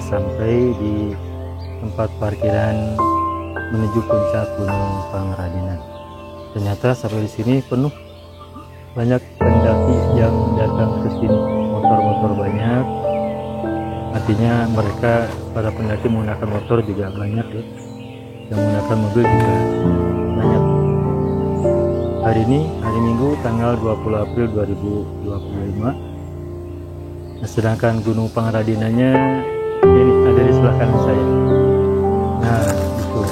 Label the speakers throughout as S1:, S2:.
S1: sampai di tempat parkiran menuju puncak Gunung Pangradinan. Ternyata sampai di sini penuh, banyak pendaki yang datang ke sini, motor-motor banyak. Artinya mereka para pendaki menggunakan motor juga banyak ya, yang menggunakan mobil juga banyak. Hari ini hari Minggu tanggal 20 April 2025. Nah, sedangkan Gunung Pangradinannya ini ada di sebelah kanan saya. Nah, itu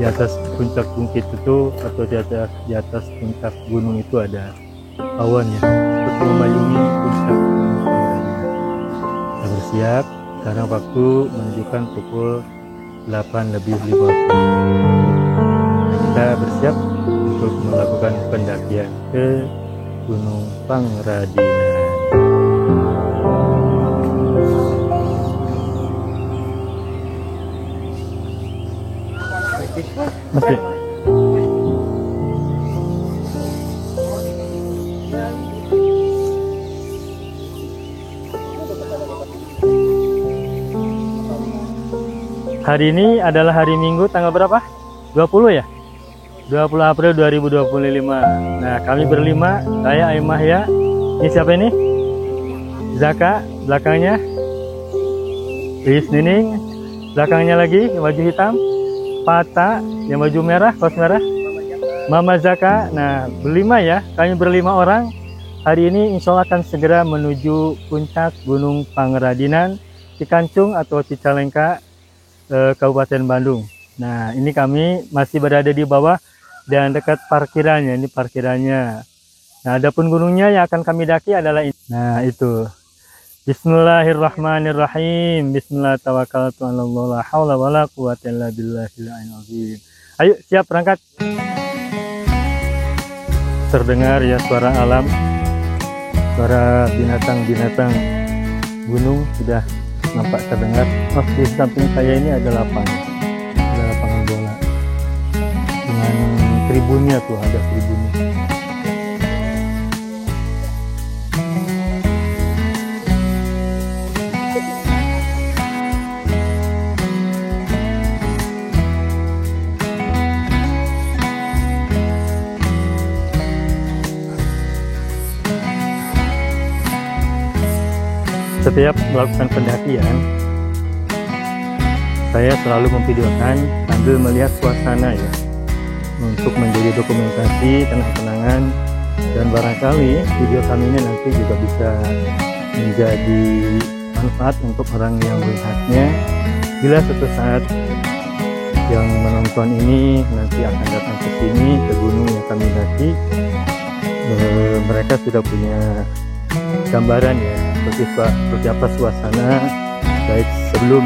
S1: di atas puncak bukit itu atau di atas puncak gunung itu ada awannya untuk memayungi puncak Gunung Pangradinan. Kita bersiap, sekarang waktu menunjukkan pukul 8:50. Nah, kita bersiap untuk melakukan pendakian ke Gunung Pangradinan. Masih. Hari ini adalah hari Minggu tanggal berapa? 20 ya? 20 April 2025. Nah, kami berlima, saya Aimah ya. Ini siapa ini? Zaka, belakangnya Is Nining, belakangnya lagi yang baju hitam Pata, yang baju merah, kaos merah Mama Zaka. Nah, berlima ya, kami berlima orang. Hari ini insya Allah akan segera menuju puncak Gunung Pangradinan Cikancung atau Cicalengka, Kabupaten Bandung. Nah, ini kami masih berada di bawah dan dekat parkirannya. Ini parkirannya. Nah, adapun gunungnya yang akan kami daki adalah ini. Nah, itu. Bismillahirrahmanirrahim. Bismillah tawakkaltu 'alallah, la haula wala quwwata illa billahil azim. Ayo, siap berangkat. Terdengar ya suara alam, suara binatang-binatang gunung sudah nampak terdengar. Oh, di samping saya ini ada lapangan bola dengan tribunnya tuh, ada tribunnya. Setiap melakukan pendakian, saya selalu memvideokan sambil melihat suasana ya, untuk menjadi dokumentasi kenang-kenangan, dan barangkali video kami ini nanti juga bisa menjadi manfaat untuk orang yang melihatnya. Bila suatu saat yang menonton ini nanti akan datang ke sini, ke gunung yang kami daki, mereka sudah punya gambaran ya, seperti apa suasana baik sebelum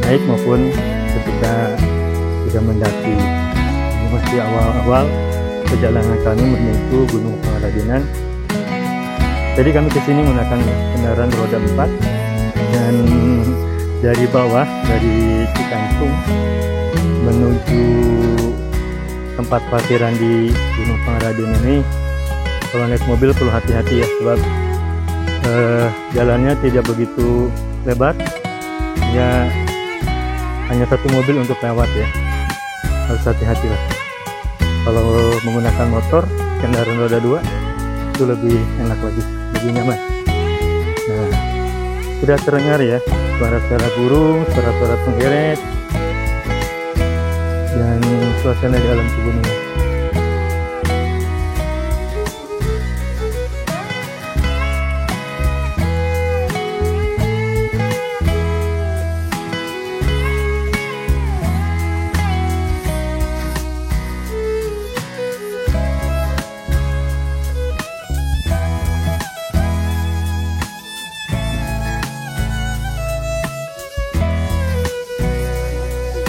S1: naik maupun ketika sudah mendaki. Ini masih awal-awal perjalanan kami menuju Gunung Pangradinan. Jadi kami kesini menggunakan kendaraan roda 4, dan dari bawah, dari Cikancung menuju tempat parkiran di Gunung Pangradinan ini, kalau naik mobil perlu hati-hati ya, sebab jalannya tidak begitu lebar ya, hanya satu mobil untuk lewat ya, harus hati-hati lah. Kalau menggunakan motor kendaraan roda 2 itu lebih enak lagi, lebih nyaman. Nah, sudah terdengar ya suara-suara burung, suara-suara penggeret, dan suasana di alam pegunungan.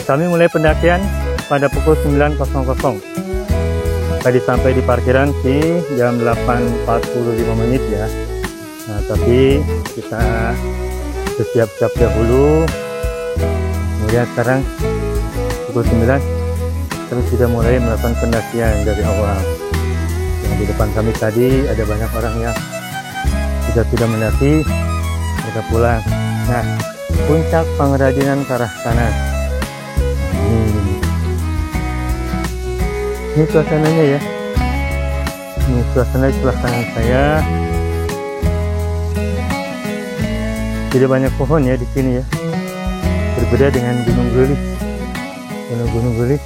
S1: Kami mulai pendakian pada pukul 9.00. Tadi sampai di parkiran sih jam 8.45 ya. Nah, tapi kita bersiap-siap dahulu. Kemudian sekarang pukul 9 kami sudah mulai melakukan pendakian dari awal. Yang di depan kami tadi ada banyak orang yang sudah mendaki, mereka pulang. Nah, puncak Pangradinan ke arah sana. Ini suasananya ya. Ini suasana di sebelah kanan saya. Tidak banyak pohon ya di sini ya. Berbeda dengan Gunung Gelis. Gunung Gelis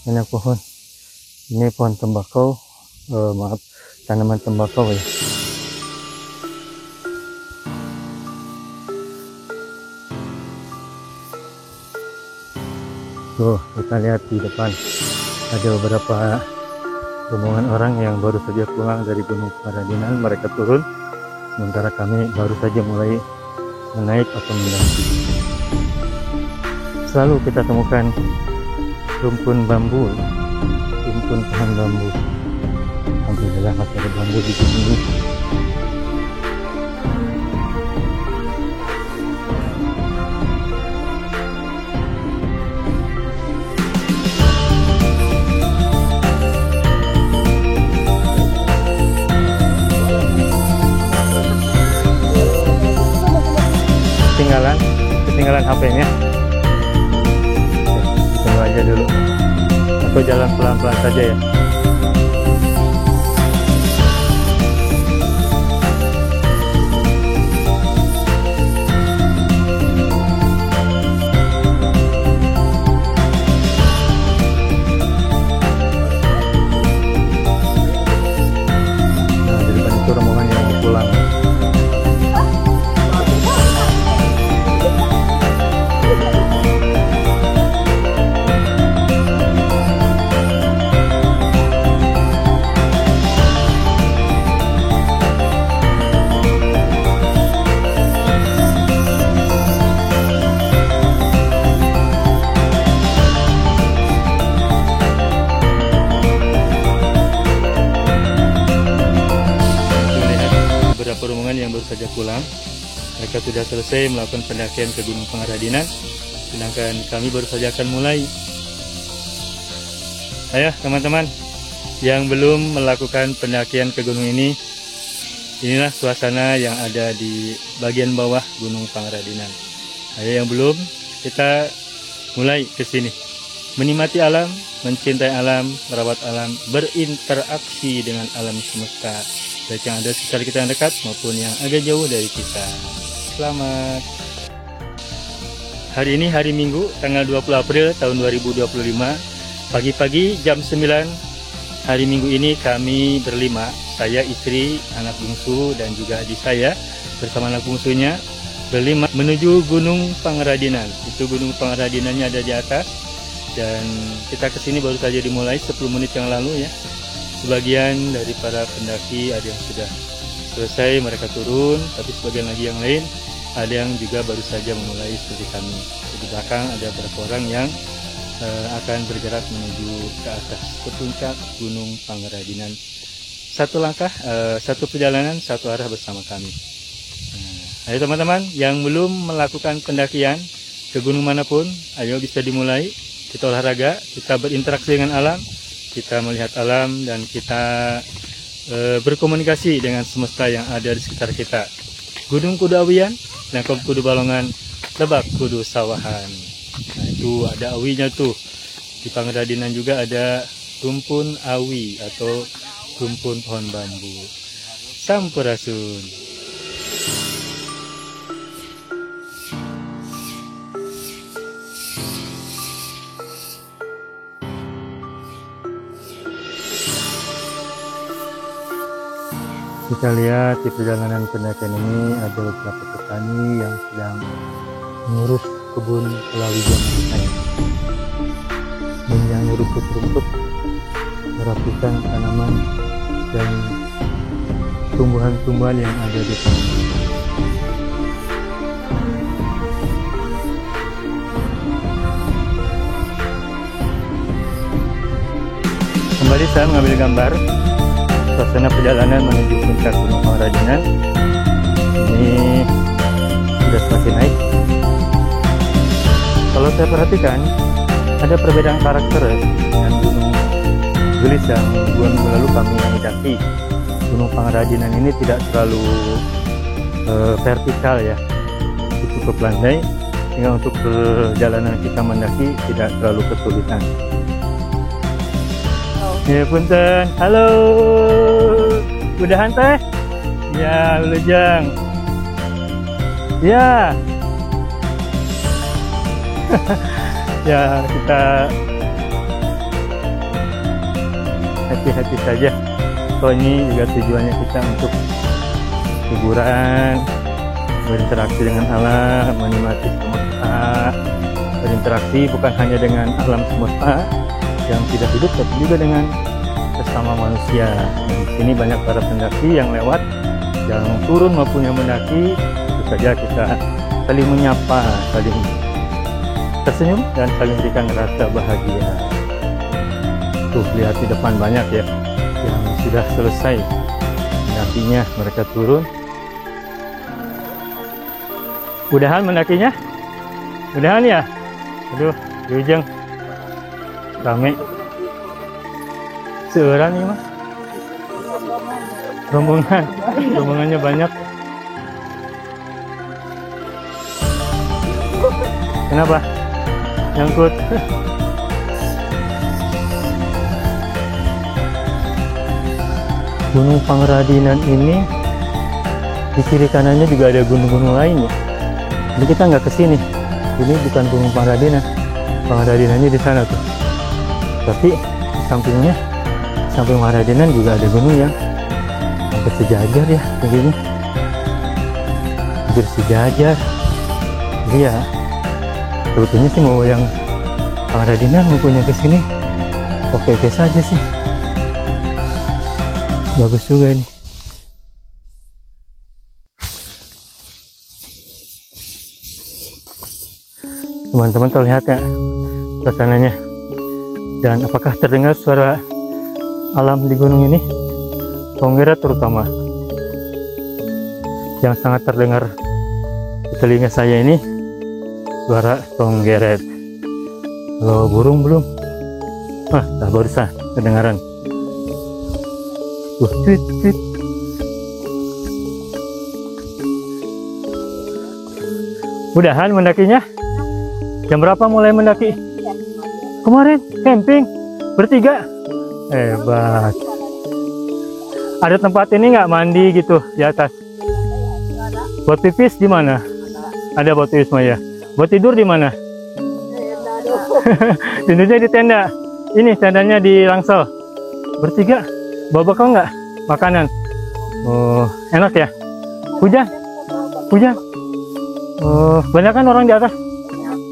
S1: banyak pohon. Ini pohon tembakau. Maaf, tanaman tembakau ya. Tuh, kita lihat di depan ada beberapa rombongan orang yang baru saja pulang dari Gunung Pangradinan. Mereka turun, sementara kami baru saja mulai menaik atau mendaki. Selalu kita temukan rumpun bambu, rumpun pohon bambu. Alhamdulillah masih ada bambu di sini. Ketinggalan HP-nya. Tunggu aja dulu. Atau jalan pelan-pelan saja ya. Nah, di depan itu rombongan yang mau pulang. Rombongan yang baru saja pulang, mereka sudah selesai melakukan pendakian ke Gunung Pangradinan, sedangkan kami baru saja akan mulai. Ayo teman-teman yang belum melakukan pendakian ke gunung ini, inilah suasana yang ada di bagian bawah Gunung Pangradinan. Ayo yang belum, kita mulai ke sini, menikmati alam, mencintai alam, merawat alam, berinteraksi dengan alam semesta, baik yang ada sekitar kita yang dekat maupun yang agak jauh dari kita. Selamat. Hari ini hari Minggu, tanggal 20 April tahun 2025. Pagi-pagi jam 9 hari Minggu ini kami berlima, saya, istri, anak bungsu dan juga adik saya bersama anak bungsunya berlima menuju Gunung Pangradinan. Itu Gunung Pangradinannya ada di atas dan kita kesini baru saja dimulai 10 menit yang lalu ya. Sebagian dari para pendaki ada yang sudah selesai, mereka turun, tapi sebagian lagi yang lain ada yang juga baru saja memulai seperti kami. Di belakang ada beberapa orang yang akan bergerak menuju ke atas, ke puncak Gunung Pangradinan. Satu langkah, satu perjalanan, satu arah bersama kami. Ayo teman-teman yang belum melakukan pendakian ke gunung manapun, ayo bisa dimulai. Kita olahraga, kita berinteraksi dengan alam, kita melihat alam dan kita berkomunikasi dengan semesta yang ada di sekitar kita. Gunung Kudu Awian, Lengkop Kudu Balongan, Lebak Kudu Sawahan. Nah itu ada awinya tuh. Di Pangradinan juga ada rumpun awi atau rumpun pohon bambu. Sampurasun. Kita lihat di perjalanan pendakian ini ada beberapa petani yang sedang mengurus kebun palawija mereka menyanyi rumput-rumput, merapikan tanaman dan tumbuhan-tumbuhan yang ada di sana. Kembali saya mengambil gambar suasana perjalanan menuju puncak Gunung Pangradinan. Ini sudah semakin naik. Kalau saya perhatikan ada perbedaan karakter dengan Gunung Gelis yang 2 minggu lalu kami mendaki. Gunung Pangradinan ini tidak terlalu vertikal ya, masih cukup landai, sehingga untuk perjalanan kita mendaki tidak terlalu kesulitan. Ya punten, halo, udahan teh? Ya, Wilujeng. Ya. Ya, kita hati-hati saja. So ini juga tujuannya kita untuk hiburan, berinteraksi dengan alam, menikmati semesta, berinteraksi bukan hanya dengan alam semesta yang tidak hidup, tapi juga dengan sesama manusia. Di sini banyak para pendaki yang lewat, yang turun maupun yang mendaki. Tentu saja kita saling menyapa, saling tersenyum, dan saling berikan rasa bahagia. Tuh, lihat di depan banyak ya yang sudah selesai mendakinya, mereka turun. Udahan mendakinya? Udahan ya? Aduh, di ujung rame. Seorang nih mah. Rombongannya banyak. Kenapa? Nyangkut. Gunung Pangradinan ini di kiri kanannya juga ada gunung-gunung lain ya. Jadi kita nggak kesini. Ini bukan Gunung Pangradinan. Pangradinannya di sana tuh. Tapi di sampingnya, samping Pangradinan juga ada gunung yang hampir sejajar ya tingginya. Hampir sejajar. Jadi ya sebetulnya sih mau yang Pangradinan mempunyai ke sini oke-oke saja sih. Bagus juga ini. Teman-teman terlihat ya suasananya. Dan apakah terdengar suara alam di gunung ini? Tonggeret terutama yang sangat terdengar di telinga saya ini, suara tonggeret. Kalau burung belum? Nah barusan kedengaran. Tweet, tweet. Udahan mendakinya? Jam berapa mulai mendaki? Kemarin camping bertiga. Hebat. Ada tempat ini nggak mandi gitu di atas? Buat pipis di mana? Ada buat pipis Maya. Buat tidur di mana? Tidurnya di tenda. Ini tendanya di Langsel. Bertiga. Bawa bekal nggak makanan? Oh, enak ya. Hujan? Hujan? Oh, banyak kan orang di atas?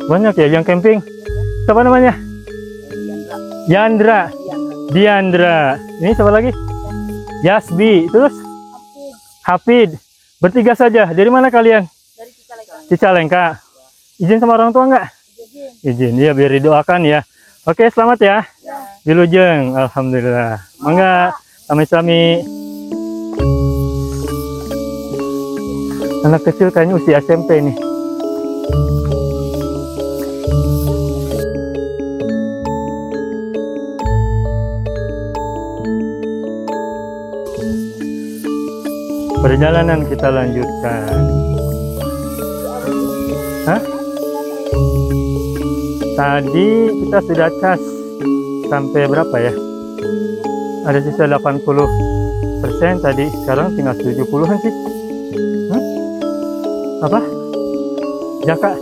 S1: Banyak ya yang camping. Siapa namanya? Yandra. Diandra. Ini siapa lagi? Yasbi. Terus? Hafid. Bertiga saja. Dari mana kalian? Dari Cicalengka. Izin sama orang tua nggak? Izin. Ya biar didoakan ya. Oke, selamat ya. Wilujeng. Alhamdulillah. Mangga sami-sami. Anak kecil kayaknya usia SMP nih. Perjalanan kita lanjutkan. Hah? Tadi kita sudah cas sampai berapa ya? Ada sisa 80% tadi, sekarang tinggal 70-an sih. Apa? Jaka.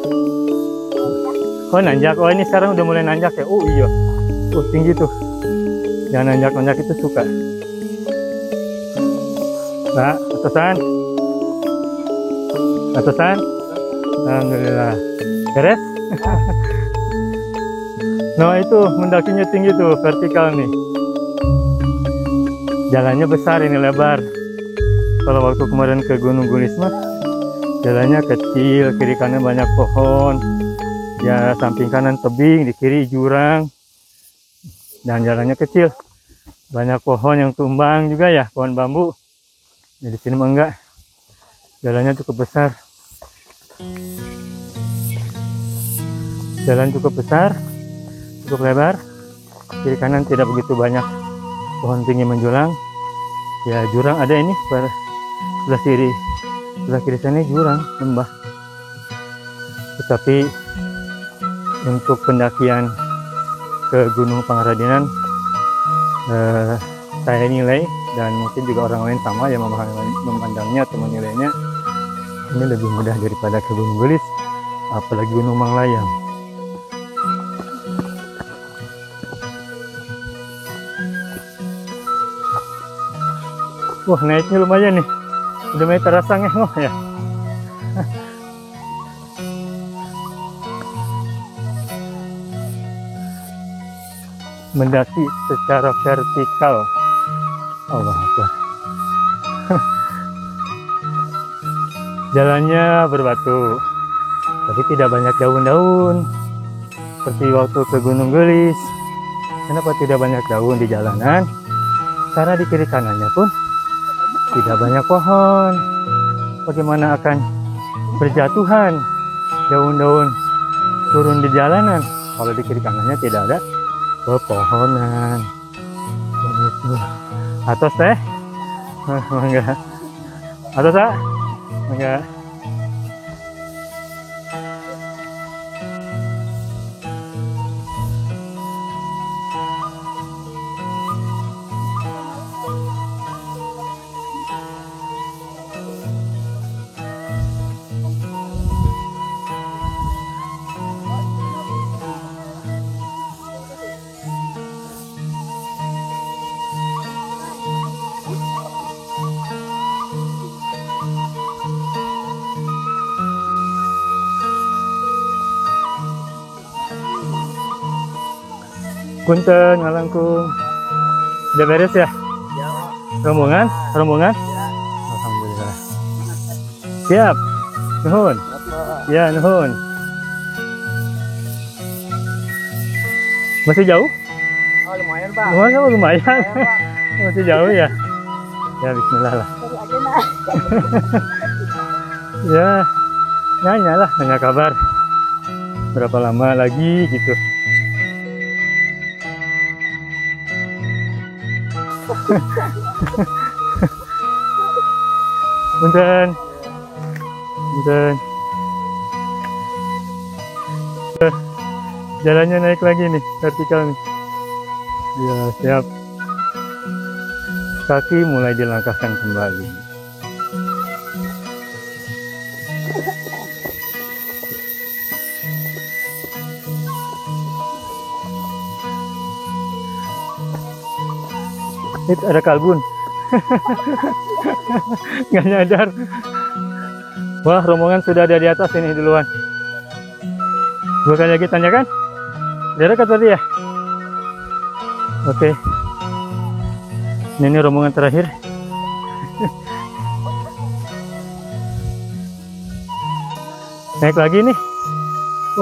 S1: Oh nanjak, oh ini sekarang udah mulai nanjak ya. Oh iya. Oh tinggi tuh. Yang nanjak-nanjak itu suka. Nah, atasan. Atasan. Alhamdulillah. Beres? Nah itu mendakinya tinggi tuh, vertikal nih. Jalannya besar ini, lebar. Kalau waktu kemarin ke Gunung Gulisma, jalannya kecil, kiri kanan banyak pohon. Ya samping kanan tebing, di kiri jurang. Dan jalannya kecil. Banyak pohon yang tumbang juga ya, pohon bambu. Ya, di sini mah enggak. Jalannya cukup besar. Jalan cukup besar, cukup lebar. Kiri kanan tidak begitu banyak pohon tinggi menjulang. Ya jurang ada ini pada sebelah kiri sana jurang lembah. Tetapi untuk pendakian ke Gunung Pangradinan, saya nilai, dan mungkin juga orang lain sama yang memandangnya atau menilainya, ini lebih mudah daripada ke Gunung Gelis, apalagi Gunung Manglayang. Wah, naiknya lumayan nih, udah mulai terasa ngehoh ya. Mendaki secara vertikal. Allah Akbar. Jalannya berbatu, tapi tidak banyak daun-daun seperti waktu ke Gunung Gelis. Kenapa tidak banyak daun di jalanan? Karena di kiri kanannya pun tidak banyak pohon. Bagaimana akan berjatuhan daun-daun turun di jalanan kalau di kiri kanannya tidak ada pepohonan? Begitu. Atos teh? Enggak. Atos ah? Enggak. Punten ngalangkung. Udah beres ya? Rombongan? Rombongan? Alhamdulillah. Siap. Nuhun. Ya, nuhun. Masih jauh?
S2: Oh, lumayan, Pak.
S1: Lumayan. Masih jauh ya? Ya, bismillah lah. Ya, nanya lah, nanya kabar. Berapa lama lagi gitu. Punten. Jalannya naik lagi nih, vertikal nih. Ya, siap. Kaki mulai dilangkahkan kembali. Itu ada kalbun. Nggak nyadar. Wah, rombongan sudah ada di atas ini duluan. 2 kali lagi tanyakan. Dia dekat tadi ya? Oke. Ini rombongan terakhir. Naik lagi nih.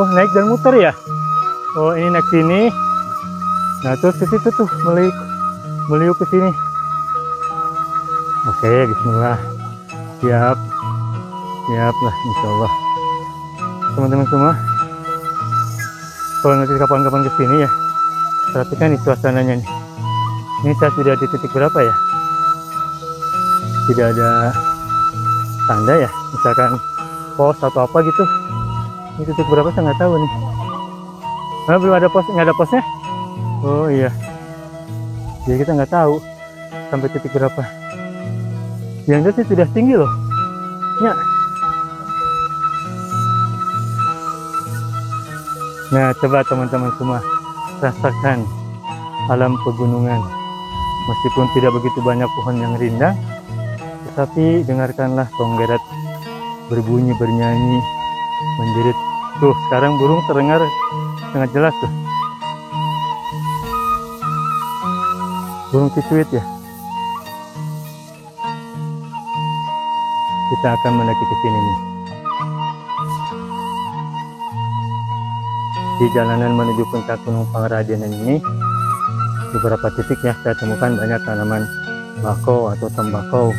S1: Wah, naik dan muter ya? Oh, ini naik sini. Nah, terus ke situ tuh, meliuk ke sini. Oke, bismillah. Siap lah, insya Allah. Teman-teman semua, kalau nanti kapan-kapan ke sini ya, perhatikan nih suasananya nih. Ini saya sudah di titik berapa ya? Tidak ada tanda ya, misalkan pos atau apa gitu. Ini titik berapa saya nggak tahu nih. Nah, belum ada pos, nggak ada posnya. Oh iya, jadi kita nggak tahu sampai titik berapa. Yang jelas sudah tinggi loh ya. Nah, coba teman-teman semua rasakan alam pegunungan. Meskipun tidak begitu banyak pohon yang rindang, tetapi dengarkanlah tonggeret berbunyi, bernyanyi, menjerit. Tuh, sekarang burung terdengar sangat jelas tuh. Burung cicwit ya. Kita akan mendaki ke sini nih. Di jalanan menuju puncak Gunung Pangradinan ini, beberapa titik ya saya temukan banyak tanaman bakau atau tembakau.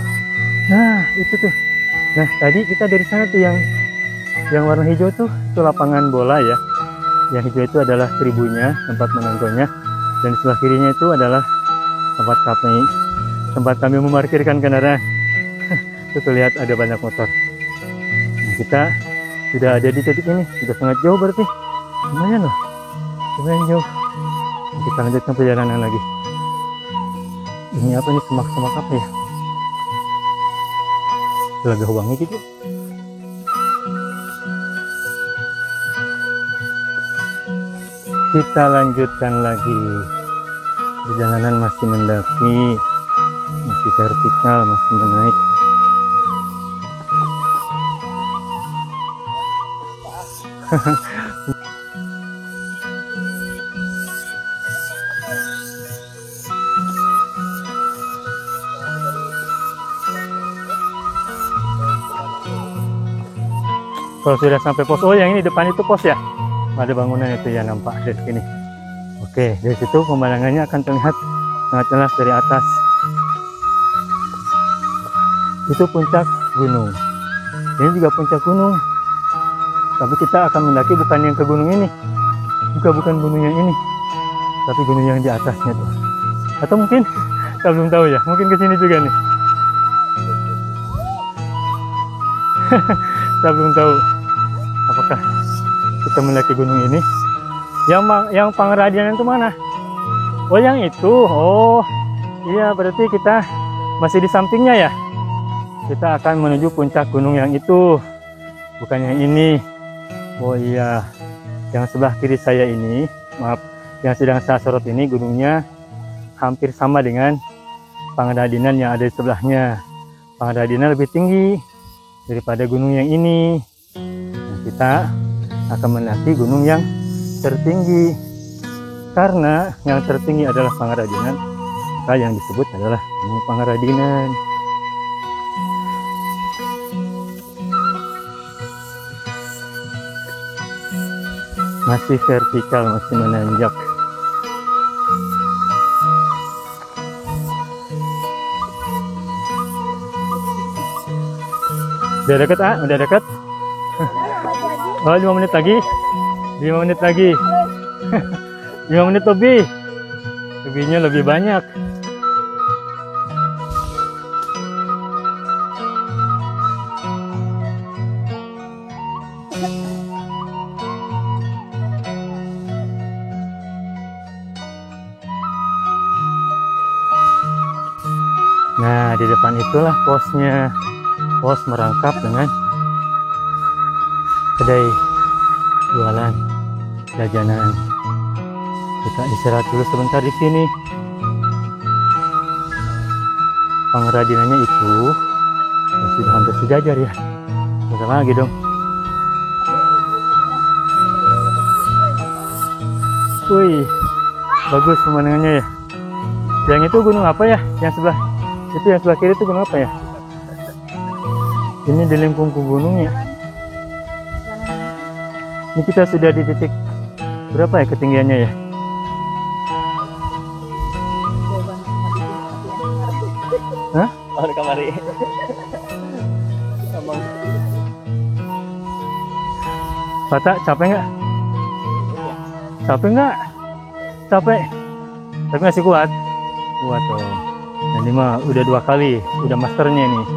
S1: Nah, itu tuh. Nah, tadi kita dari sana tuh yang warna hijau tuh, itu lapangan bola ya. Yang hijau itu adalah tribunnya, tempat menontonnya, dan sebelah kirinya itu adalah tempat kami memarkirkan kendaraan. Itu lihat ada banyak motor. Nah, kita sudah ada di titik ini. Sudah sangat jauh berarti, lumayan loh, lumayan jauh. Kita lanjutkan perjalanan lagi. Ini apa nih, semak-semak apa ya, Telaga Wangi gitu. Kita lanjutkan lagi perjalanan, masih mendaki, masih vertikal, masih menaik. Kalau sudah sampai pos, oh yang ini depan itu pos ya, ada bangunan itu ya, nampak dari sini. Oke, dari situ pemandangannya akan terlihat sangat jelas dari atas. Itu puncak gunung, ini juga puncak gunung, tapi kita akan mendaki bukan yang ke gunung ini, bukan gunung yang ini, tapi gunung yang di atasnya tuh. Atau mungkin saya belum tahu ya, mungkin ke sini juga nih. Saya belum tahu apakah kita mendaki gunung ini. Yang Pangradinan itu mana? Oh yang itu. Oh iya, berarti kita masih di sampingnya ya. Kita akan menuju puncak gunung yang itu, bukan yang ini. Oh iya, yang sebelah kiri saya ini, maaf, yang sedang saya sorot ini gunungnya hampir sama dengan Pangradinan yang ada di sebelahnya. Pangradinan lebih tinggi daripada gunung yang ini. Nah, kita akan mendaki gunung yang tertinggi, karena yang tertinggi adalah Pangradinan, maka yang disebut adalah Gunung Pangradinan. Masih vertikal, masih menanjak. Udah dekat, udah dekat. Oh, 5 menit lagi. 5 menit lagi. 5 menit lebih. Lebihnya lebih banyak. Nah, di depan itulah posnya. Pos merangkap dengan kedai jualan jajanan. Kita istirahat dulu sebentar di sini. Pangradinannya itu sudah hampir sejajar ya. Bentar lagi dong. Wih, bagus pemandangannya ya. Yang itu gunung apa ya? Yang sebelah itu, yang sebelah kiri itu gunung apa ya? Ini di lengkungku gunungnya. Ini kita sudah di titik berapa ya ketinggiannya ya? Hah?
S2: Oh, di kamari.
S1: Pata, capek nggak? Capek nggak? Capek. Tapi masih kuat. Kuat tuh. Nah, ini mah udah 2 kali, udah masternya nih.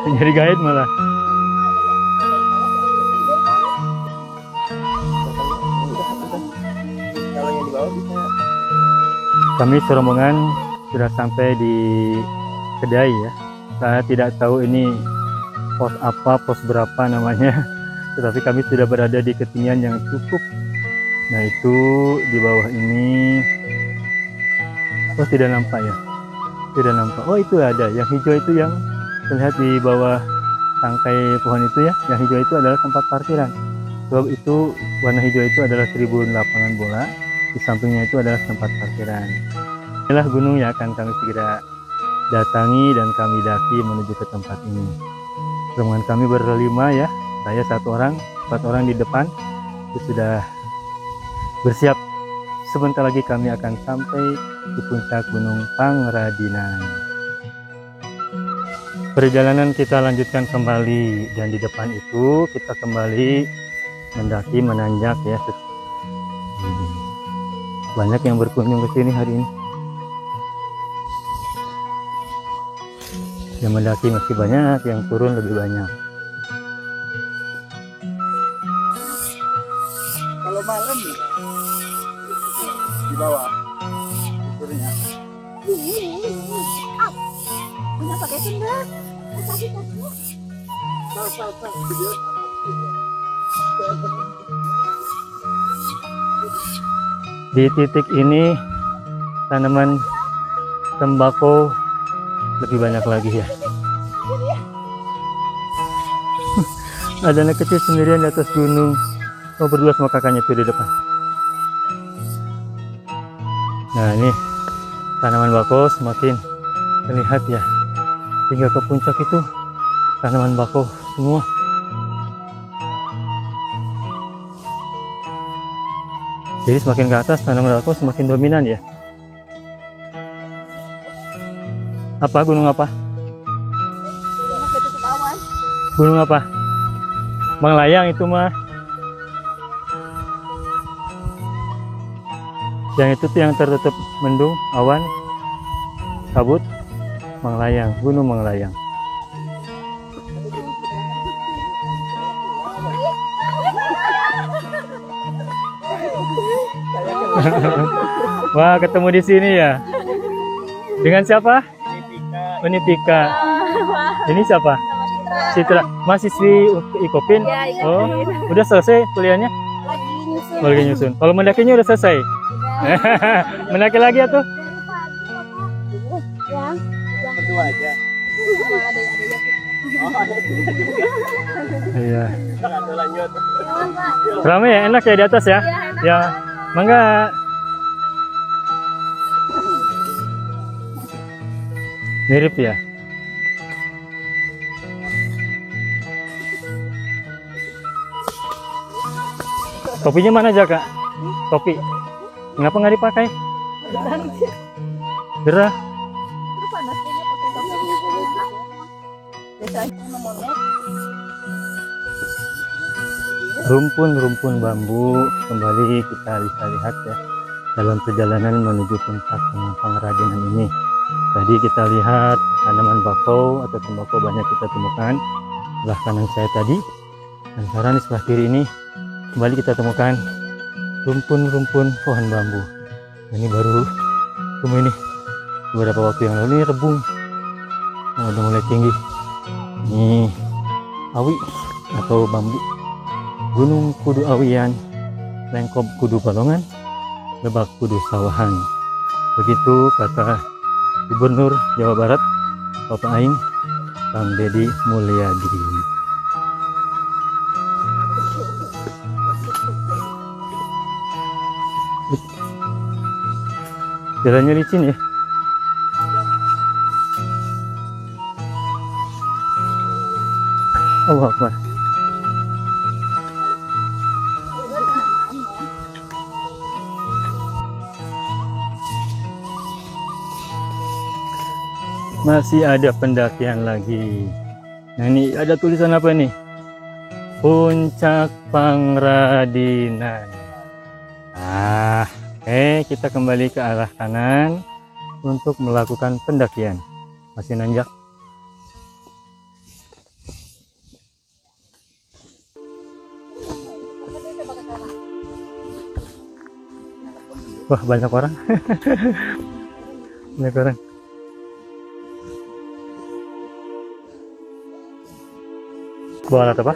S1: Jadi guide malah.
S2: Kalau yang di bawah bisa.
S1: Kami serombongan sudah sampai di kedai ya. Saya tidak tahu ini pos apa, pos berapa namanya. Tetapi kami sudah berada di ketinggian yang cukup. Nah itu di bawah ini. Oh tidak nampak ya. Tidak nampak. Oh itu ada, yang hijau itu yang terlihat di bawah tangkai pohon itu ya. Yang hijau itu adalah tempat parkiran. Sebab itu warna hijau itu adalah tribun lapangan bola. Di sampingnya itu adalah tempat parkiran. Inilah gunung yang akan kami segera datangi dan kami daki menuju ke tempat ini. Rombongan kami berlima ya. Saya 1 orang, 4 orang di depan. Itu sudah bersiap. Sebentar lagi kami akan sampai di puncak Gunung Pangradinan. Perjalanan kita lanjutkan kembali, dan di depan itu kita kembali mendaki, menanjak ya. Banyak yang berkunjung ke sini hari ini. Yang mendaki masih banyak, yang turun lebih banyak.
S2: di bawah ukurnya.
S3: Punya pakai sendal.
S1: Di titik ini tanaman tembakau lebih banyak lagi ya. Ada anak kecil sendirian di atas gunung. Oh, berdua sama kakaknya itu di depan. Nah, ini tanaman bakau semakin terlihat ya. Hingga ke puncak itu tanaman bakau semua. Jadi semakin ke atas tanaman bakau semakin dominan ya. Apa gunung apa? Gunung apa? Manglayang itu mah. Yang itu tuh yang tertutup mendung, awan, kabut, Manglayang, Gunung Manglayang. Wah, ketemu di sini ya. Dengan siapa? Unipika. Ini siapa? Citra. Mahasiswi Ikopin. Oh, udah selesai kuliahnya? Lagi nyusun. Kalau mendakinya udah selesai? Mendaki lagi ya tuh?
S2: Berdua aja.
S1: Iya.
S2: Lanjut.
S1: Ramai ya, enak ya di atas ya? Ya, mangga. Mirip ya. Topinya mana aja kak? Topi. Ngapa nggak dipakai? Gerah. Rumpun-rumpun bambu kembali kita bisa lihat ya dalam perjalanan menuju puncak Gunung Pangradinan ini. Tadi kita lihat tanaman bakau atau tembakau banyak kita temukan sebelah kanan saya tadi, dan sekarang di sebelah kiri ini kembali kita temukan rumpun-rumpun pohon bambu. Ini baru tumbuh ini beberapa waktu yang lalu, ini rebung. Nah, udah mulai tinggi. Ini awi atau bambu Gunung Kudu Awian, Lengkop Kudu Balongan, Lebak Kudu Sawahan. Begitu kata Gubernur Jawa Barat, Bapak Aing, Kang Deddy Mulyadi. Jalannya licin ya. Allah Akbar. Masih ada pendakian lagi. Nah, ini ada tulisan apa nih? Puncak Pangradinan. Nah, kita kembali ke arah kanan untuk melakukan pendakian. Masih nanjak. Wah, banyak orang. Banyak orang. Bawa alat apa?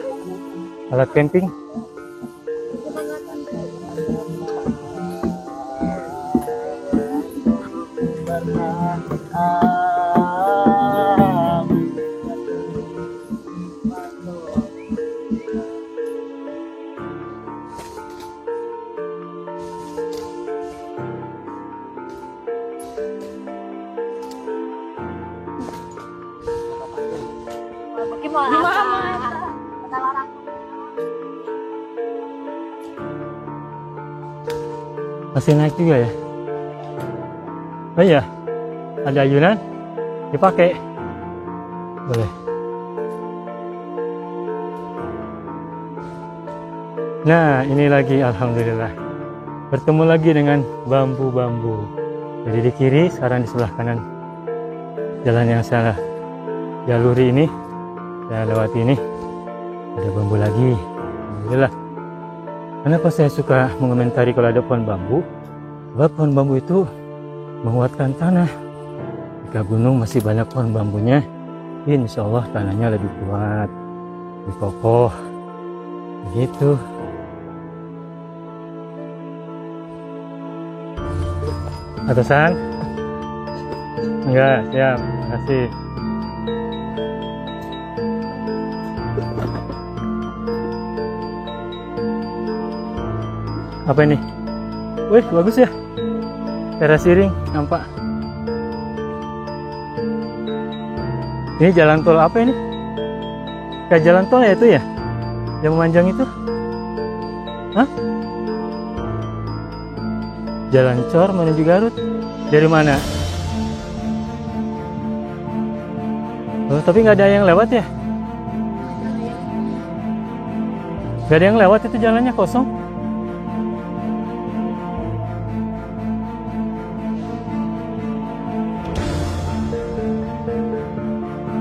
S1: Alat camping. Masih naik juga ya? Oh iya, ada ayunan dipakai, boleh. Nah, ini lagi, alhamdulillah bertemu lagi dengan bambu-bambu. Jadi di kiri, sekarang di sebelah kanan jalan yang saya jaluri ini, saya lewati ini, ada bambu lagi, alhamdulillah. Kenapa saya suka mengomentari kalau ada pohon bambu? Sebab pohon bambu itu menguatkan tanah. Jika gunung masih banyak pohon bambunya, insya Allah tanahnya lebih kuat, lebih kokoh. Begitu. Atasan? Enggak, siap. Terima kasih. Apa ini? Wih, bagus ya. Teras siring, nampak. Ini jalan tol apa ini? Kayak jalan tol ya itu ya? Yang memanjang itu? Hah? Jalan Cor menuju Garut. Dari mana? Oh, tapi nggak ada yang lewat ya? Nggak ada yang lewat, itu jalannya kosong.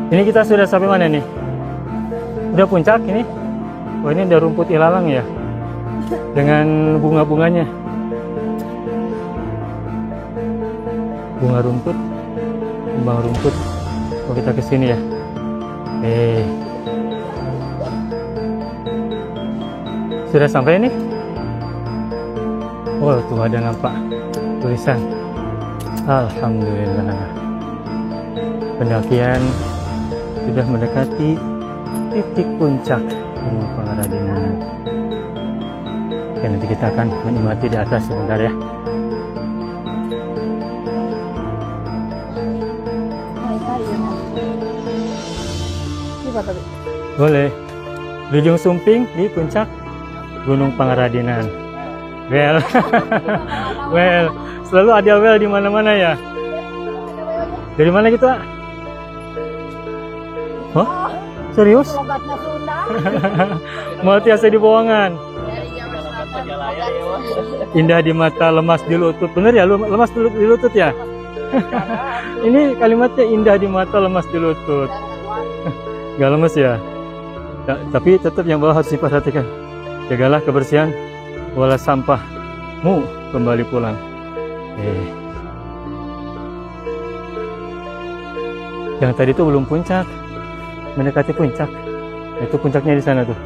S1: Ini kita sudah sampai mana nih? Udah puncak ini? Oh, ini udah rumput ilalang ya? Dengan bunga-bunganya. Bunga rumput, kembang rumput. Oh, kita ke sini ya. Sudah sampai ini? Oh, tuh ada nampak tulisan. Alhamdulillah. Pendakian sudah mendekati titik puncak Gunung Pangaradina. Oke, nanti kita akan menikmati di atas sebentar ya. Boleh. Di ujung Sumping di puncak Gunung Pangaradinan. Well, well, selalu ada well di mana-mana ya. Dari mana gitu, Pak? Hah? Serius? Mau tiasa di bohongan. Indah di mata, lemas di lutut. Bener ya, lemas di lutut ya? Ini kalimatnya indah di mata, lemas di lutut. Gak lemes ya? Tapi tetap yang bawah harus diperhatikan. Jagalah kebersihan, wala sampahmu kembali pulang. Yang tadi itu belum puncak, mendekati puncak. Itu puncaknya di sana tuh.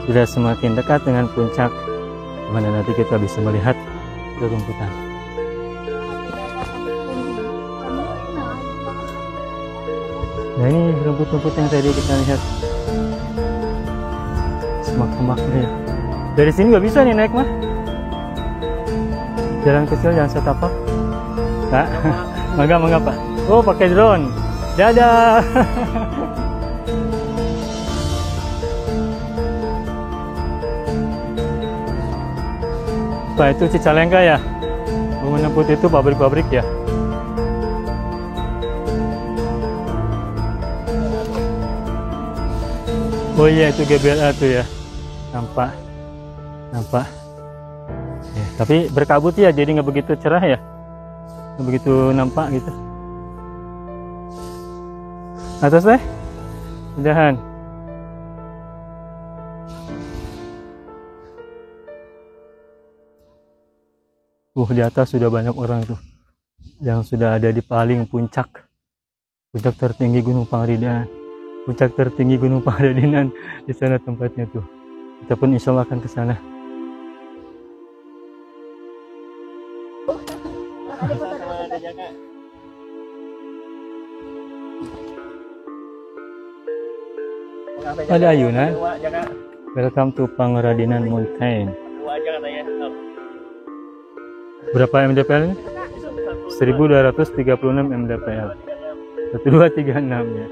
S1: Sudah semakin dekat dengan puncak, mana nanti kita bisa melihat rerumputan. Nah, ini rumput-rumput yang tadi kita lihat, semak-semaknya. Dari sini nggak bisa nih naik mah. Jalan kecil, jangan setapak. Kak, mangga Pak. Oh, pakai drone. Dadah. Pak, itu Cicalengka ya? Bangunan putih itu pabrik-pabrik ya? Oh iya, itu GBLA tuh ya. Nampak. Ya, tapi berkabut ya, jadi nggak begitu cerah ya. Nggak begitu nampak gitu. Atas deh. Udahan. Di atas sudah banyak orang tuh yang sudah ada di paling puncak tertinggi Gunung Pangaradinan. Puncak tertinggi Gunung Pangaradinan, di sana tempatnya tuh. Kita pun insya Allah akan ke sana. Ada ayunan. Welcome to Pangaradinan Mountain. Berapa mdpl ini? 1236 mdpl. 1236 ya.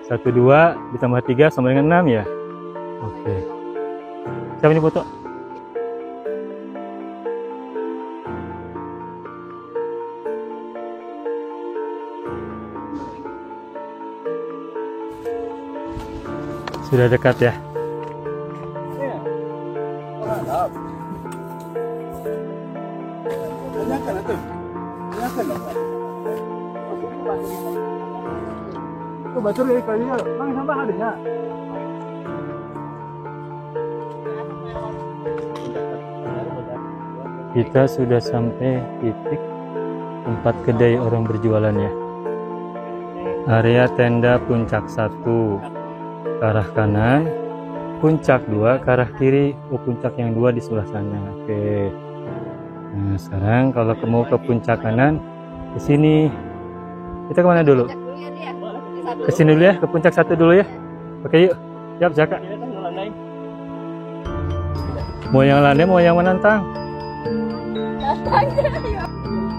S1: 12 ditambah 3 sama dengan 6 ya. Oke. Siapa ini foto? Sudah dekat ya.
S2: Itu betul ya, kayaknya bang sampah adanya.
S1: Kita sudah sampai titik tempat kedai orang berjualan ya. Area tenda puncak 1 ke arah kanan, puncak 2 ke arah kiri. Oh, puncak yang 2 di sebelah sana. Oke. Nah, sekarang kalau mau ke puncak kanan, ke sini. Kita kemana dulu? Ke sini dulu ya, ke puncak 1 dulu ya. Oke, yuk. Siap, Jaka. Mau yang landai, mau yang menantang?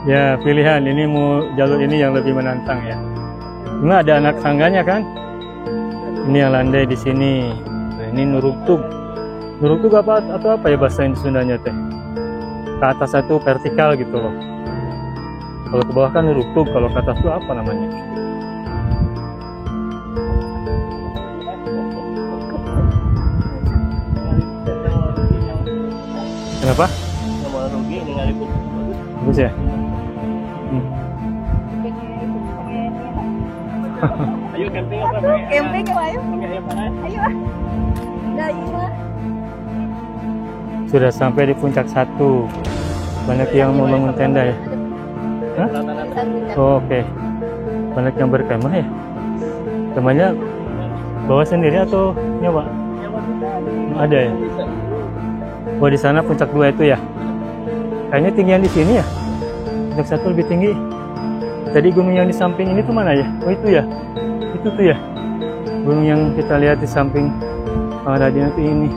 S1: Ya, pilihan. Ini mau jalur ini yang lebih menantang ya. Cuma ada anak sangganya kan? Ini yang landai di sini. Nah, ini Nurugtug. Nurugtug apa atau apa ya bahasa Sundanya teh? Ke atas satu vertikal gitu loh. Kalau ke bawah kan Nurugtug, kalau ke atas itu apa namanya? Kenapa? Bagus ya?
S2: Ayo camping apa?
S3: Camping ayo.
S2: Ayo panas.
S3: Ayo ah. Nah, iya.
S1: Sudah sampai di puncak 1. Banyak yang mau bangun tenda ya? Hah? Oh, oke. Banyak yang berkemah ya? Kemahnya bawa sendiri atau nyoba? Ada ya? Oh, di sana puncak 2 itu ya? Kayaknya tinggian di sini ya? Puncak 1 lebih tinggi. Tadi gunung yang di samping ini tuh mana ya? Oh, itu ya? Itu tuh ya? Gunung yang kita lihat di samping Pangradina itu ini.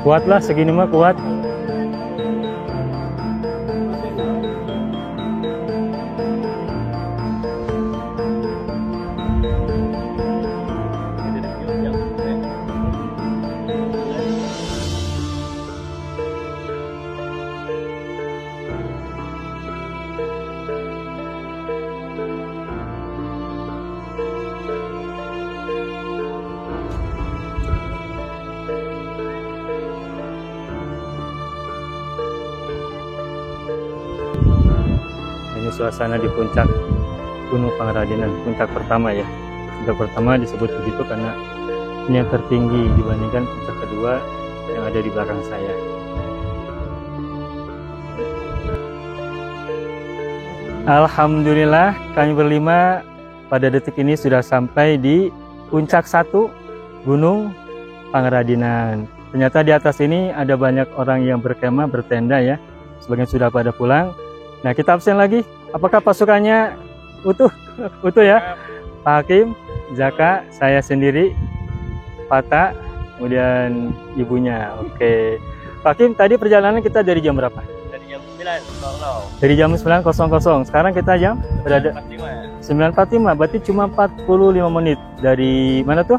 S1: Kuat lah, segini mah kuat. Ini suasana di puncak Gunung Pangradinan, puncak pertama ya. Puncak pertama disebut begitu karena ini yang tertinggi dibandingkan puncak kedua yang ada di belakang saya. Alhamdulillah kami berlima pada detik ini sudah sampai di puncak 1 Gunung Pangradinan. Ternyata di atas ini ada banyak orang yang berkemah, bertenda ya. Sebagian sudah pada pulang. Nah, kita absen lagi. Apakah pasukannya utuh? Utuh ya? Pak Hakim, Zaka, saya sendiri, Fata, kemudian ibunya. Oke. Pak Hakim, tadi perjalanan kita dari jam berapa?
S2: Dari jam 9.00.
S1: Dari jam 9.00. Sekarang kita jam berada 9.45. Berarti cuma 45 menit. Dari mana tuh?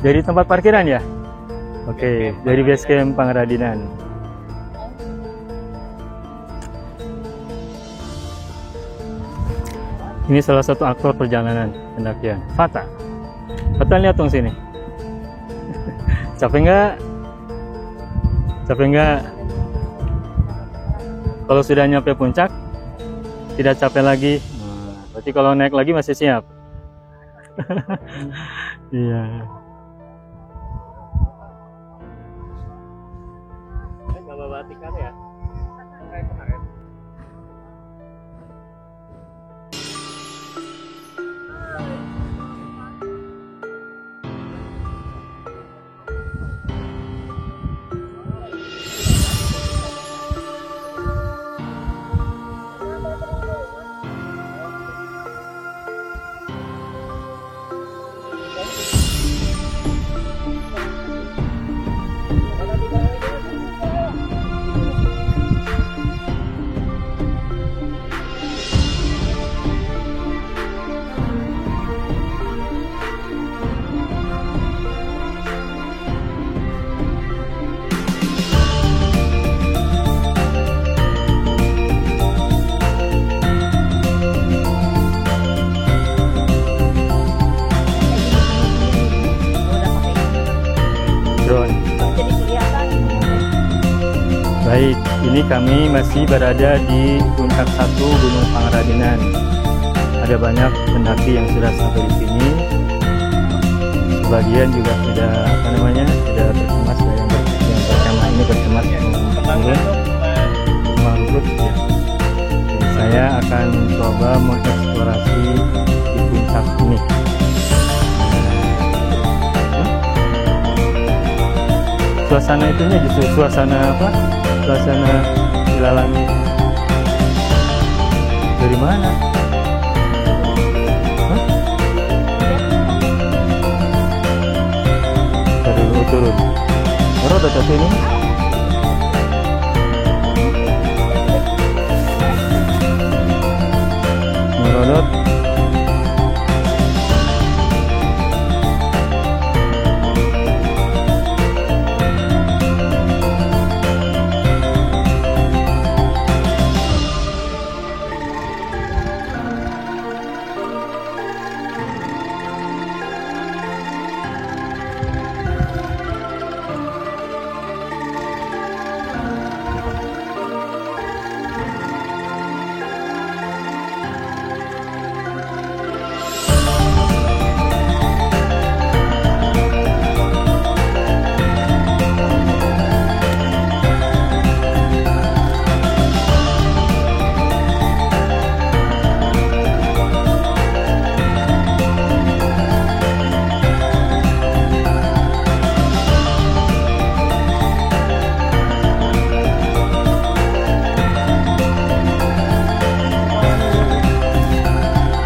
S1: Dari tempat parkiran ya? Oke, dari base camp Pangradinan. Ini salah satu aktor perjalanan pendakian. Fata. Fata, lihat dong sini. Capek nggak? Capek nggak? Kalau sudah nyampe puncak, tidak capek lagi. Nah, berarti kalau naik lagi masih siap. Iya.
S2: Nggak bawa tikar ya?
S1: Baik, ini kami masih berada di puncak 1 Gunung Pangradinan. Ada banyak pendaki yang sudah sampai di sini. sebagian juga sudah apa namanya sudah berkemas ya, yang pertama ini berkemas turun mangrove ya. Dan saya akan coba mengeksplorasi di puncak ini. Suasana itunya justru suasana apa? Suasana ilalang dari mana? Turun Merot atau ini merodot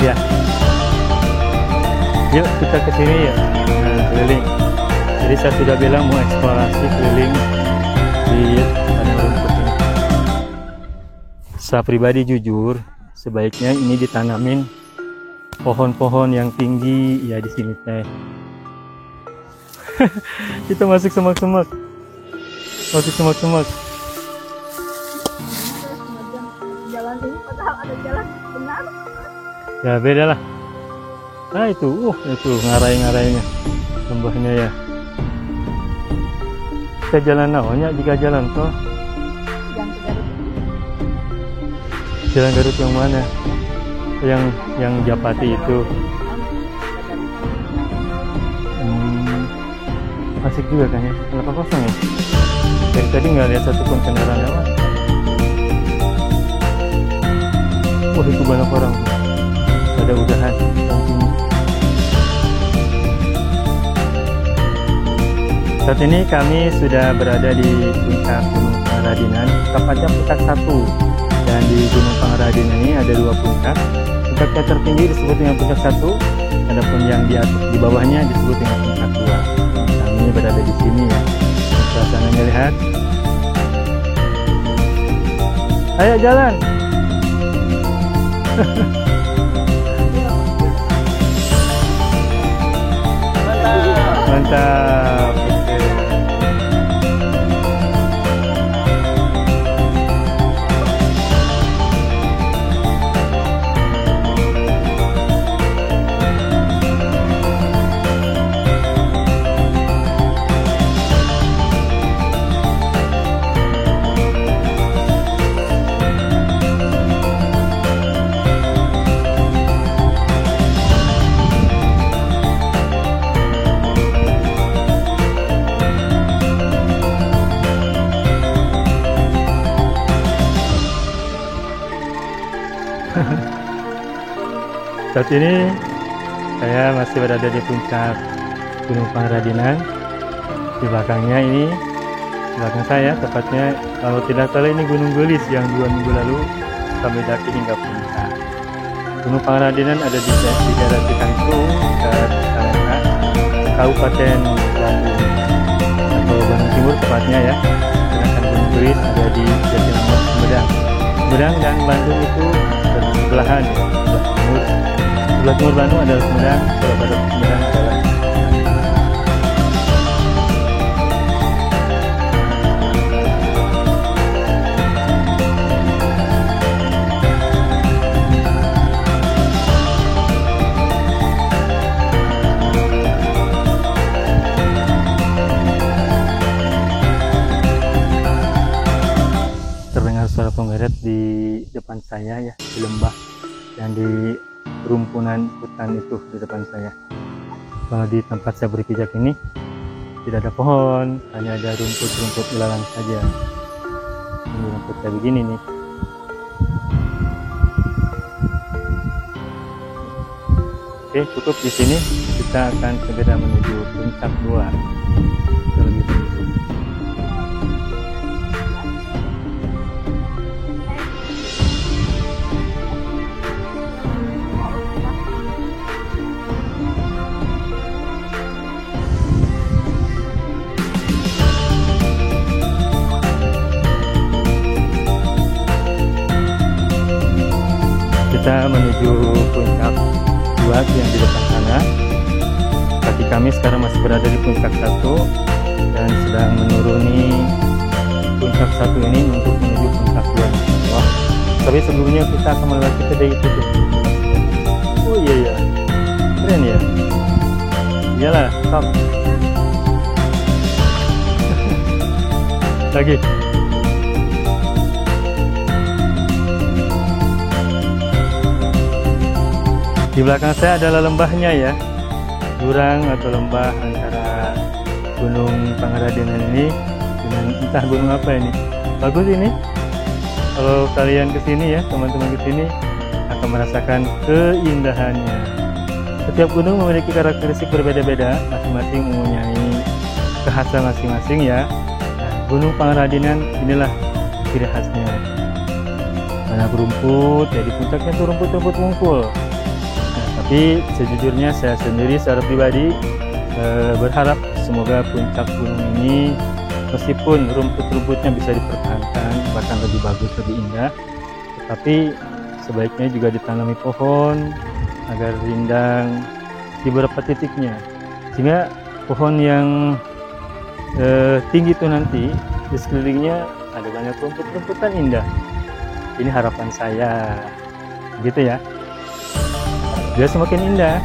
S1: ya. Yuk kita ke sini ya. Nah, keliling. Jadi saya sudah bilang mau eksplorasi keliling di padang rumput ini. Saya pribadi jujur, sebaiknya ini ditanamin pohon-pohon yang tinggi ya di sini teh. Kita masuk semak-semak. Masuk semak-semak.
S3: Jalan ini padahal ada jalan benar.
S1: Ya beda lah. Nah itu ngarai-ngarainya lembahnya ya. Kita jalan naonnya jika jalan toh.
S3: Yang ke Garut.
S1: Jalan Garut yang mana? Yang Japati itu. Asik juga kan ya. Kenapa kosong ya? Dari tadi nggak lihat satupun kendaraan lewat. Wah itu banyak orang tuh. Ada udahan sampingnya. Saat ini kami sudah berada di puncak Gunung Pangradinan, tepatnya puncak 1. Dan di Gunung Pangradinan ini ada 2 puncak. Puncaknya tertinggi disebut dengan puncak 1, adapun yang di bawahnya disebut dengan puncak 2. Kami berada di sini ya. Suasananya lihat. Ayo jalan. Mantap. Oke. Saat ini saya masih berada di puncak Gunung Pangradinan. Di belakangnya ini, belakang saya tepatnya, kalau tidak salah ini Gunung Gelis yang 2 minggu lalu kami daki hingga puncak. Gunung Pangradinan ada di daerah Cikantung, Salengka, Kabupaten Bandung atau Bandung Timur tepatnya ya. Sedangkan Gunung Gelis ada di Jatinangor, Sumedang. Sumedang dan Bandung itu bersebelahan ya, sebelah timur. Sebelah timur Bandung adalah Sumedang, sebelah barat Sumedang adalah terdengar suara penggeret di depan saya ya, di lembah dan di rumpunan hutan itu di depan saya. Kalau di tempat saya berpijak ini tidak ada pohon, hanya ada rumput-rumput ilalang saja. Ini rumput kayak begini nih. Oke, cukup di sini. Kita akan segera menuju puncak 2. Terlebih dahulu. Kita menuju puncak 2 yang di depan sana. Kaki kami sekarang masih berada di puncak 1 dan sedang menuruni puncak 1 ini untuk menuju puncak 2. Wah, tapi sebelumnya kita akan melewati kedai itu tuh. Oh iya ya, keren ya. Iyalah, stop. Lagi. Di belakang saya adalah lembahnya ya, jurang atau lembah antara Gunung Pangradinan ini dengan entah gunung apa ini. Bagus ini. Kalau kalian kesini ya, teman-teman kesini akan merasakan keindahannya. Setiap gunung memiliki karakteristik berbeda-beda, masing-masing mempunyai kekhasan masing-masing ya. Nah, Gunung Pangradinan inilah ciri khasnya. Banyak rumput, jadi puncaknya tuh rumput-rumput ngumpul. Tapi sejujurnya saya sendiri secara pribadi berharap semoga puncak gunung ini meskipun rumput-rumputnya bisa dipertahankan bahkan lebih bagus, lebih indah, tetapi sebaiknya juga ditanami pohon agar rindang di beberapa titiknya, sehingga pohon yang tinggi itu nanti di sekelilingnya ada banyak rumput-rumputan indah. Ini harapan saya, gitu ya. Biar semakin indah.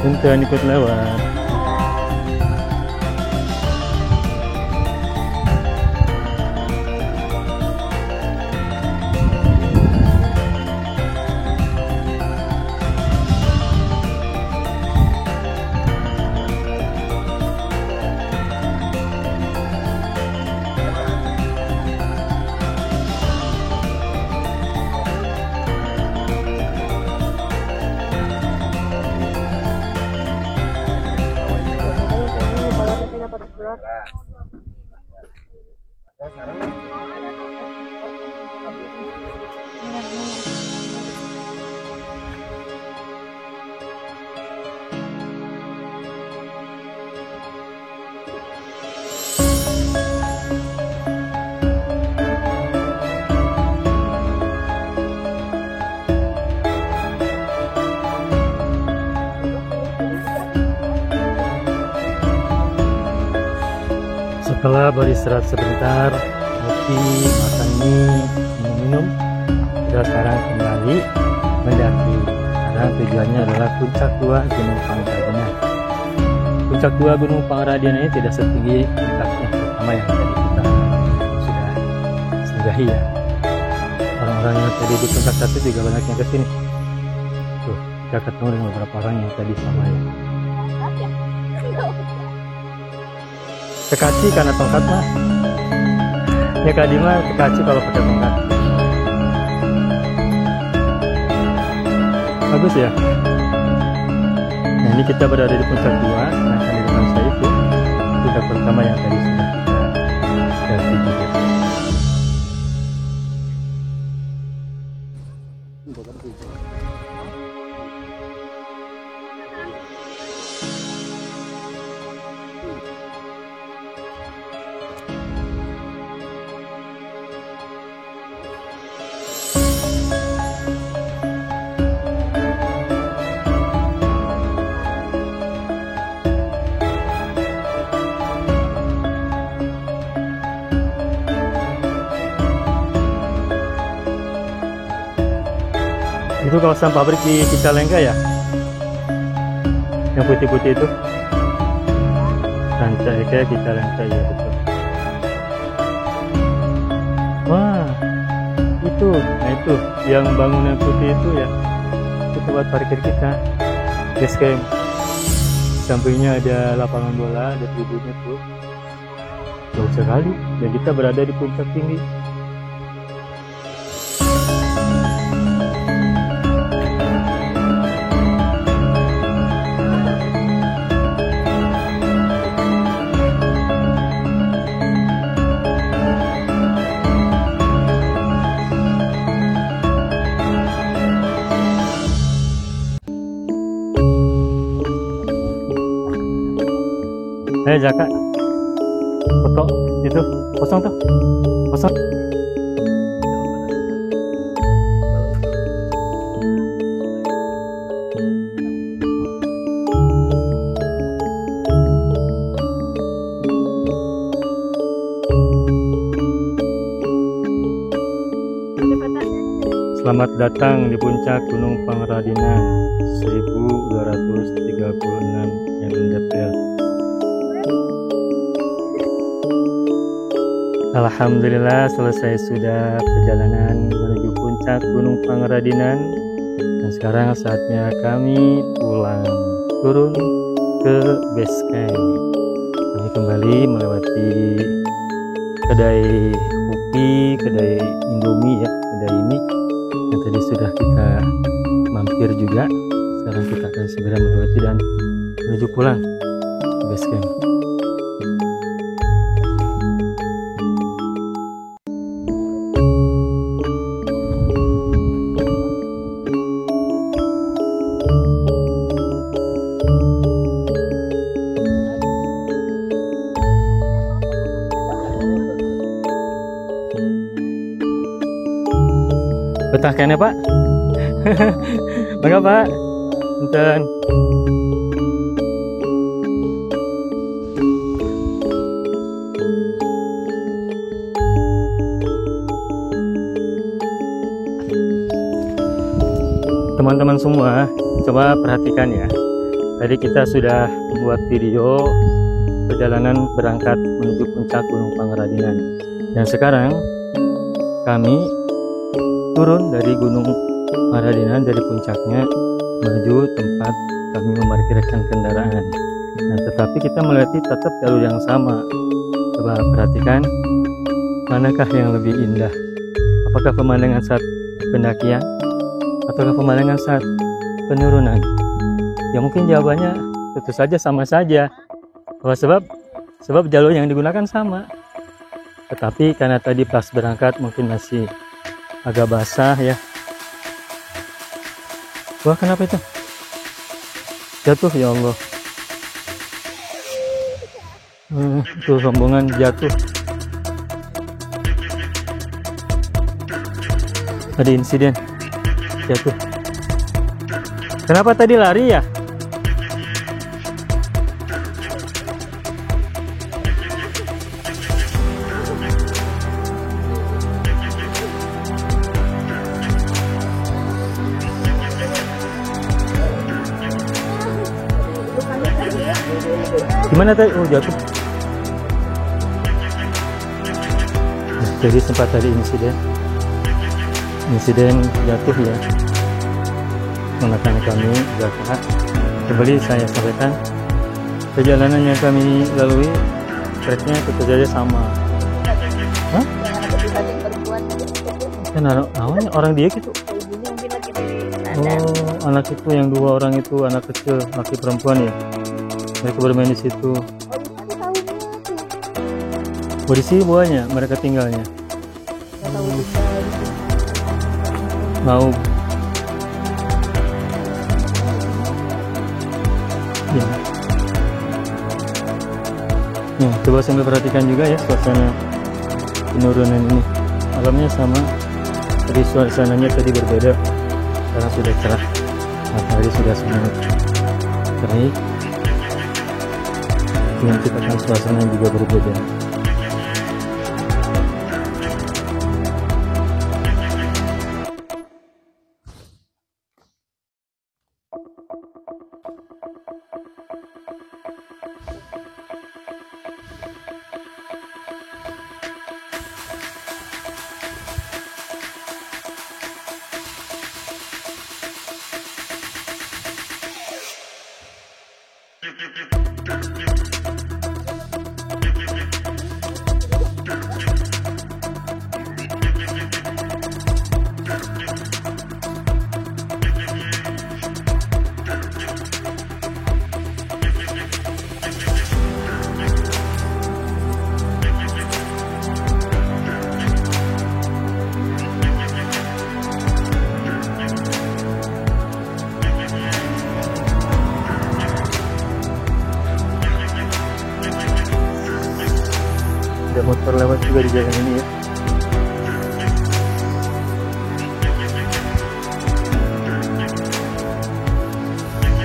S1: Punten ikut lewat. Setelah beristirahat sebentar, kopi, makan mie, minum-minum, kita sekarang kembali mendaki. Karena tujuannya adalah puncak 2 Gunung Pangradinan. Puncak 2 Gunung Pangradinan ini tidak setinggi puncak yang pertama yang tadi kita sudah singgahi ya. Orang-orang yang tadi di puncak 1 juga banyak yang kesini. Tuh, kita ketemu dengan beberapa orang yang tadi sama ya. Tekaci karena tongkat mah. Ya Kak Dima tekaci kalau pakai tongkat. Bagus ya. Nah ini kita berada di puncak 2, sedangkan di depan saya itu puncak pertama yang tadi sudah kita tuju. Itu kawasan pabrik di Cicalengka ya? Yang putih-putih itu? Rancai kayak Cicalengka ya betul. Wah, itu, nah itu yang bangunan putih itu ya. tempat parkir kita, base camp. Sampingnya ada lapangan bola, ada tribunnya tuh. Jauh sekali, dan kita berada di puncak tinggi. Jaka foto itu kosong tuh, kosong. Selamat datang di puncak Gunung Pangradinan 1236 mdpl. Alhamdulillah selesai sudah perjalanan menuju puncak Gunung Pangradinan, dan sekarang saatnya kami pulang, turun ke base camp. Kami kembali melewati kedai kopi, kedai Indomie ya, kedai ini yang tadi sudah kita mampir juga. Sekarang kita akan segera melewati dan menuju pulang ke base camp. Betah kayaknya Pak. Bangga Pak. Punten. Teman-teman semua, coba perhatikan ya. Tadi kita sudah membuat video perjalanan berangkat menuju puncak Gunung Pangradinan, dan sekarang kami turun dari Gunung Pangradinan, dari puncaknya menuju tempat kami memarkirkan kendaraan. Nah, tetapi kita melewati tetap jalur yang sama. Coba perhatikan, manakah yang lebih indah? Apakah pemandangan saat pendakian ataukah pemandangan saat penurunan? Ya mungkin jawabannya tentu saja sama saja. Sebab jalur yang digunakan sama. Tetapi karena tadi pas berangkat mungkin masih agak basah ya. Wah, kenapa itu? Jatuh ya Allah. Itu rombongan jatuh. Ada insiden jatuh. Kenapa tadi lari ya? Gimana tadi? Oh, jatuh. Jadi sempat tadi insiden jatuh ya. Menekan kami jatuh. Kembali saya sampaikan, perjalanan yang kami lalui treknya tentu saja sama. Hah? Kan awalnya orang dia gitu. Oh, anak itu yang 2 orang itu anak kecil, laki perempuan ya. Mereka bermain di situ. Oh, di sini buahnya mereka tinggalnya. Mau. Ya. Nah, coba sambil perhatikan juga ya suasana penurunan ini. Alamnya sama. Tadi suasananya tadi berbeda. Sekarang sudah cerah. Matahari sudah sangat baik. Dengan kita kan suasana juga berbeda. Ada motor lewat juga di jalan ini ya.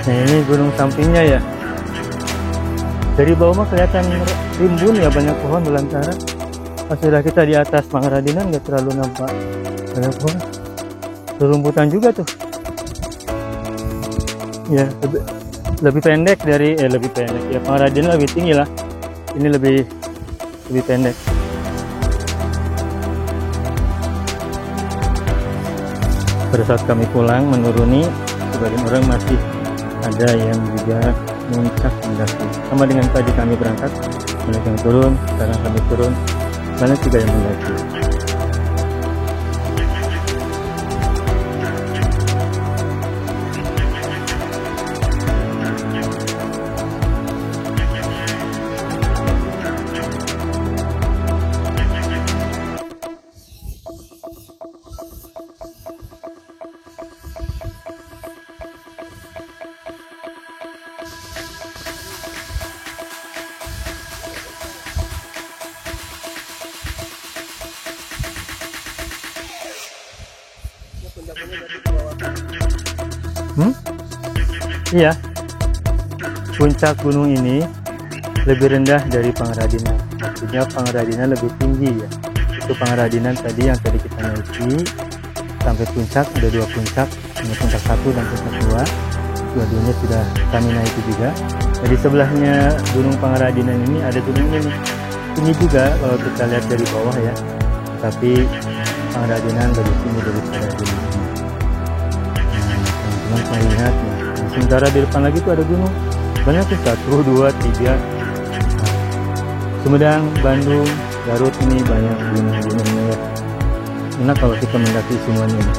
S1: Nah ini gunung sampingnya ya. Dari bawah mah kelihatan rimbun ya, banyak pohon belantara. Pas sudah kita di atas Pangradinan nggak terlalu nampak banyak pohon. Rumputan juga tuh. Ya lebih pendek dari lebih pendek ya, Pangradinan lebih tinggi lah. Ini lebih pendek. Pada saat kami pulang menuruni, sebagian orang masih ada yang juga muncak mendaki. Sama dengan tadi kami berangkat, banyak yang turun, sekarang kami turun, banyak juga yang mendaki. Iya, puncak gunung ini lebih rendah dari Pangradinan. Artinya Pangradinan lebih tinggi ya. Itu Pangradinan tadi yang tadi kita naiki sampai puncak, ada 2 puncak, ini puncak 1 dan puncak 2. Dua-duanya sudah kami naiki juga. Jadi sebelahnya gunung Pangradinan ini ada gunung ini. Ini juga kalau kita lihat dari bawah ya. Tapi Pangradinan lebih tinggi daripada gunung ini. Nah, teman-teman saya lihat nih. Sementara di depan lagi tuh ada gunung banyak tuh, 1, 2, 3. Sumedang, Bandung, Garut ini banyak gunung-gunungnya ya. Enak kalau kita mendaki semuanya ini.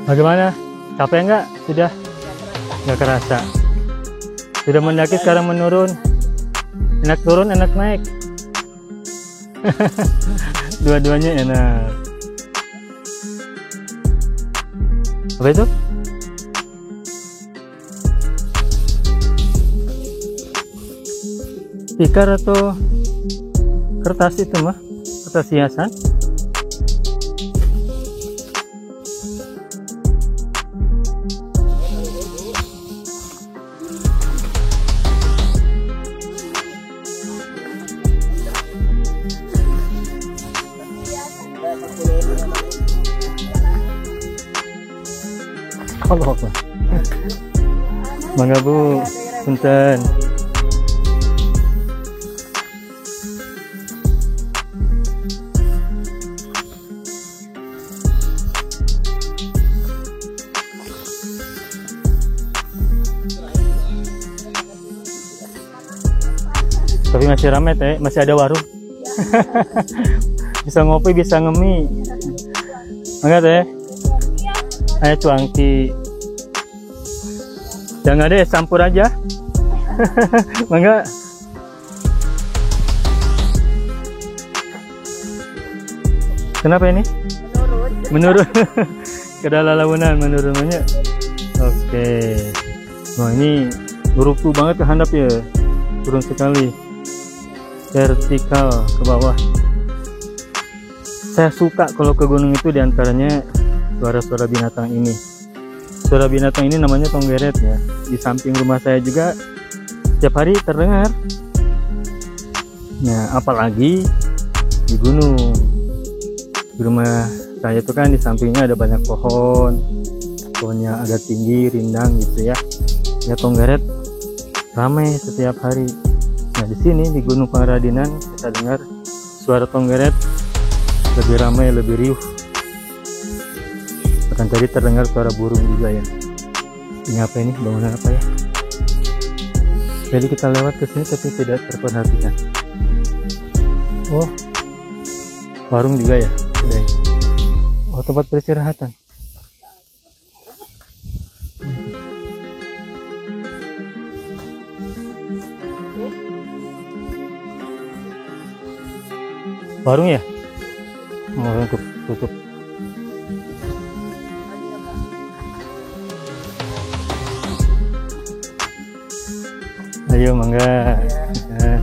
S1: Bagaimana? Capek nggak? Sudah? Nggak kerasa. Sudah mendaki, sekarang menurun. Enak turun, enak naik. Dua-duanya enak. Apa itu? Tikar atau kertas itu mah? Kertas hiasan? Allah Allah. Mangga Bu, punten. Tapi masih ramai teh, masih ada warung. Bisa ngopi, bisa ngemi. Mangga teh. Ayo cuangki. Jangan deh, campur aja. Mangga. Kenapa ini? Menurun. Kedalalaunan menurunannya. Oke. Nah ini ruku banget ke handap ya. Turun sekali. Vertikal ke bawah. Saya suka kalau ke gunung itu diantaranya suara-suara binatang ini. suara binatang ini namanya tonggeret ya. Di samping rumah saya juga setiap hari terdengar. Nah, apalagi di gunung. Di rumah saya itu kan di sampingnya ada banyak pohon, pohonnya agak tinggi, rindang gitu ya. Ya tonggeret ramai setiap hari. Nah di sini di Gunung Pangradinan kita dengar suara tonggeret lebih ramai, lebih riuh. Bahkan tadi terdengar suara burung juga ya. Ini apa ini? Bangunan apa ya? Jadi kita lewat ke sini tapi tidak terperhatikan. Oh, warung juga ya? Kedai. Oh, tempat peristirahatan. Warung ya? Oh, tutup. Ayo mangga. Nah.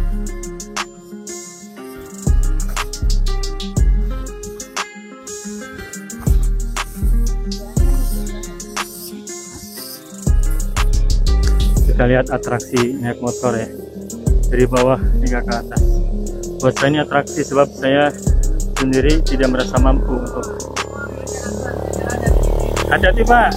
S1: Kita lihat atraksi naik motor ya, dari bawah hingga ke atas. Buat saya ini atraksi sebab saya sendiri tidak merasa mampu untuk. Hati-hati Pak.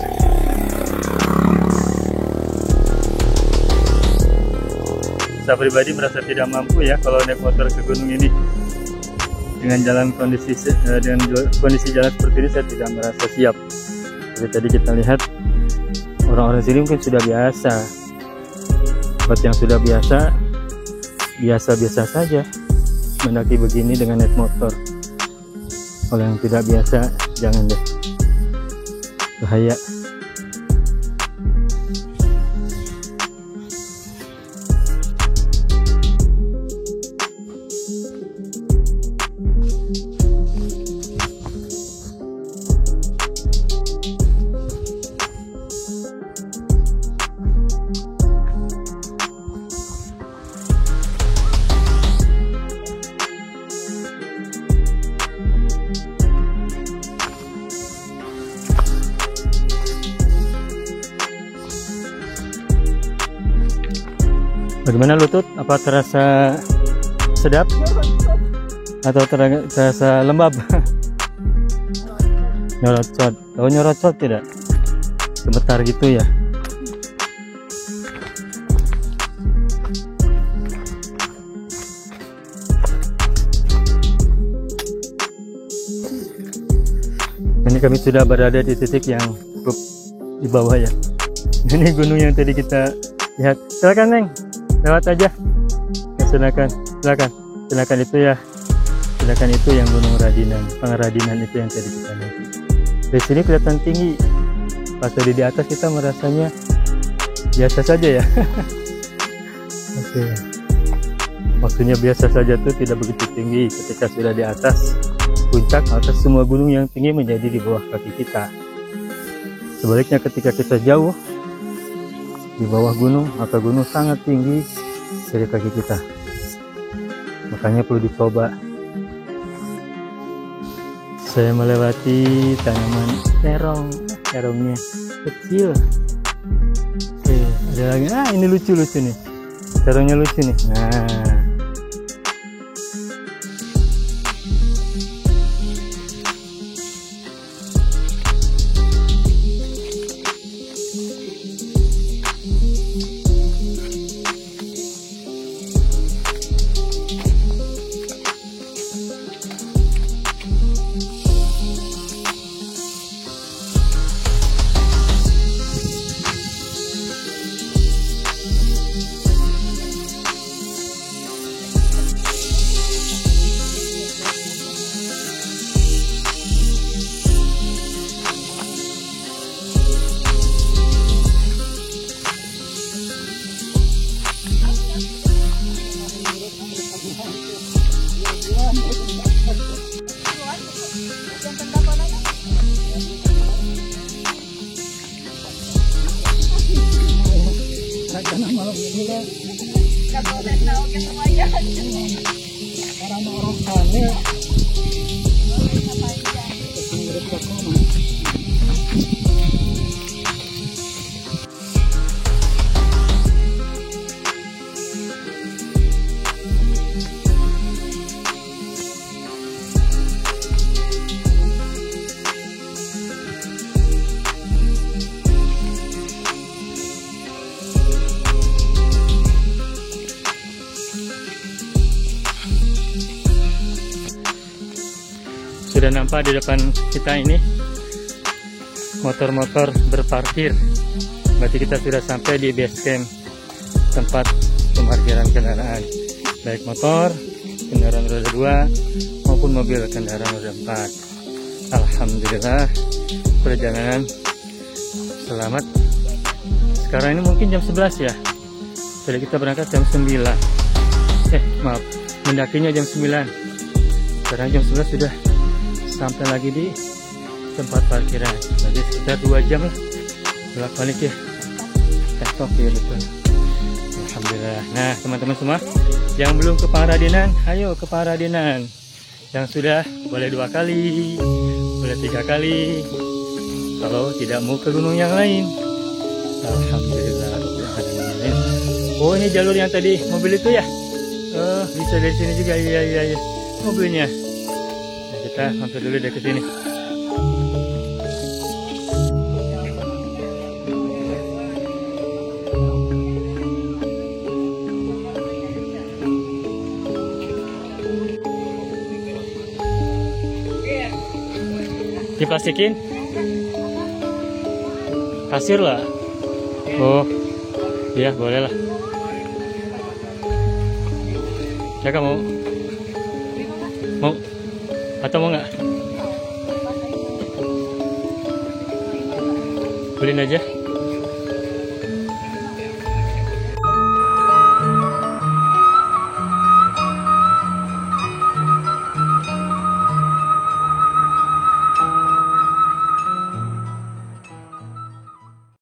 S1: Saya pribadi merasa tidak mampu ya kalau naik motor ke gunung ini. Dengan kondisi jalan seperti ini saya tidak merasa siap. Jadi tadi kita lihat orang-orang sini mungkin sudah biasa. Buat yang sudah biasa saja mendaki begini dengan naik motor. Kalau yang tidak biasa jangan deh, bahaya. Bagaimana lutut? Apa terasa sedap atau terasa lembab? Nyorocot. Tahu nyorocot tidak? Gemetar gitu ya. Ini kami sudah berada di titik yang cukup di bawah ya. Ini gunung yang tadi kita lihat. Silakan Neng, lewat aja. Ya, silakan itu ya. Silakan itu yang Gunung Radinan, Pangradinan itu yang tadi kita lihat. Dari sini kelihatan tinggi. Pas tadi di atas kita merasanya biasa saja ya. Oke. Maksudnya biasa saja tuh tidak begitu tinggi. Ketika sudah di atas puncak, atas semua gunung yang tinggi menjadi di bawah kaki kita. Sebaliknya ketika kita jauh di bawah gunung, maka gunung sangat tinggi dari kaki kita. Makanya perlu dicoba. Saya melewati tanaman terong, terongnya kecil. Oke, ada lagi. Ah, ini lucu nih. Terongnya lucu nih. Nah. sudah nampak di depan kita ini motor-motor berparkir. Berarti kita sudah sampai di base camp, tempat pemarkiran kendaraan, baik motor, kendaraan roda 2 maupun mobil kendaraan roda 4. Alhamdulillah perjalanan selamat. Sekarang ini mungkin jam 11 ya. Tadi kita berangkat jam 9. Maaf, mendakinya jam 9. Sekarang jam 11 sudah sampai lagi di tempat parkiran. Jadi sekitar 2 jam lah bolak-balik ya. Tektok ya, betul. Alhamdulillah. Nah teman-teman semua yang belum ke Pangradinan, ayo ke Pangradinan. Yang sudah boleh 2 kali, boleh 3 kali, kalau tidak mau ke gunung yang lain. Alhamdulillah. Oh ini jalur yang tadi mobil itu ya. Bisa dari sini juga. Iya mobilnya. Nah, kita mampir dulu deh ke sini. Diplastikin? Pasir lah. Oh, iya boleh lah. Ya kamu mau atau mau nggak? Beliin aja.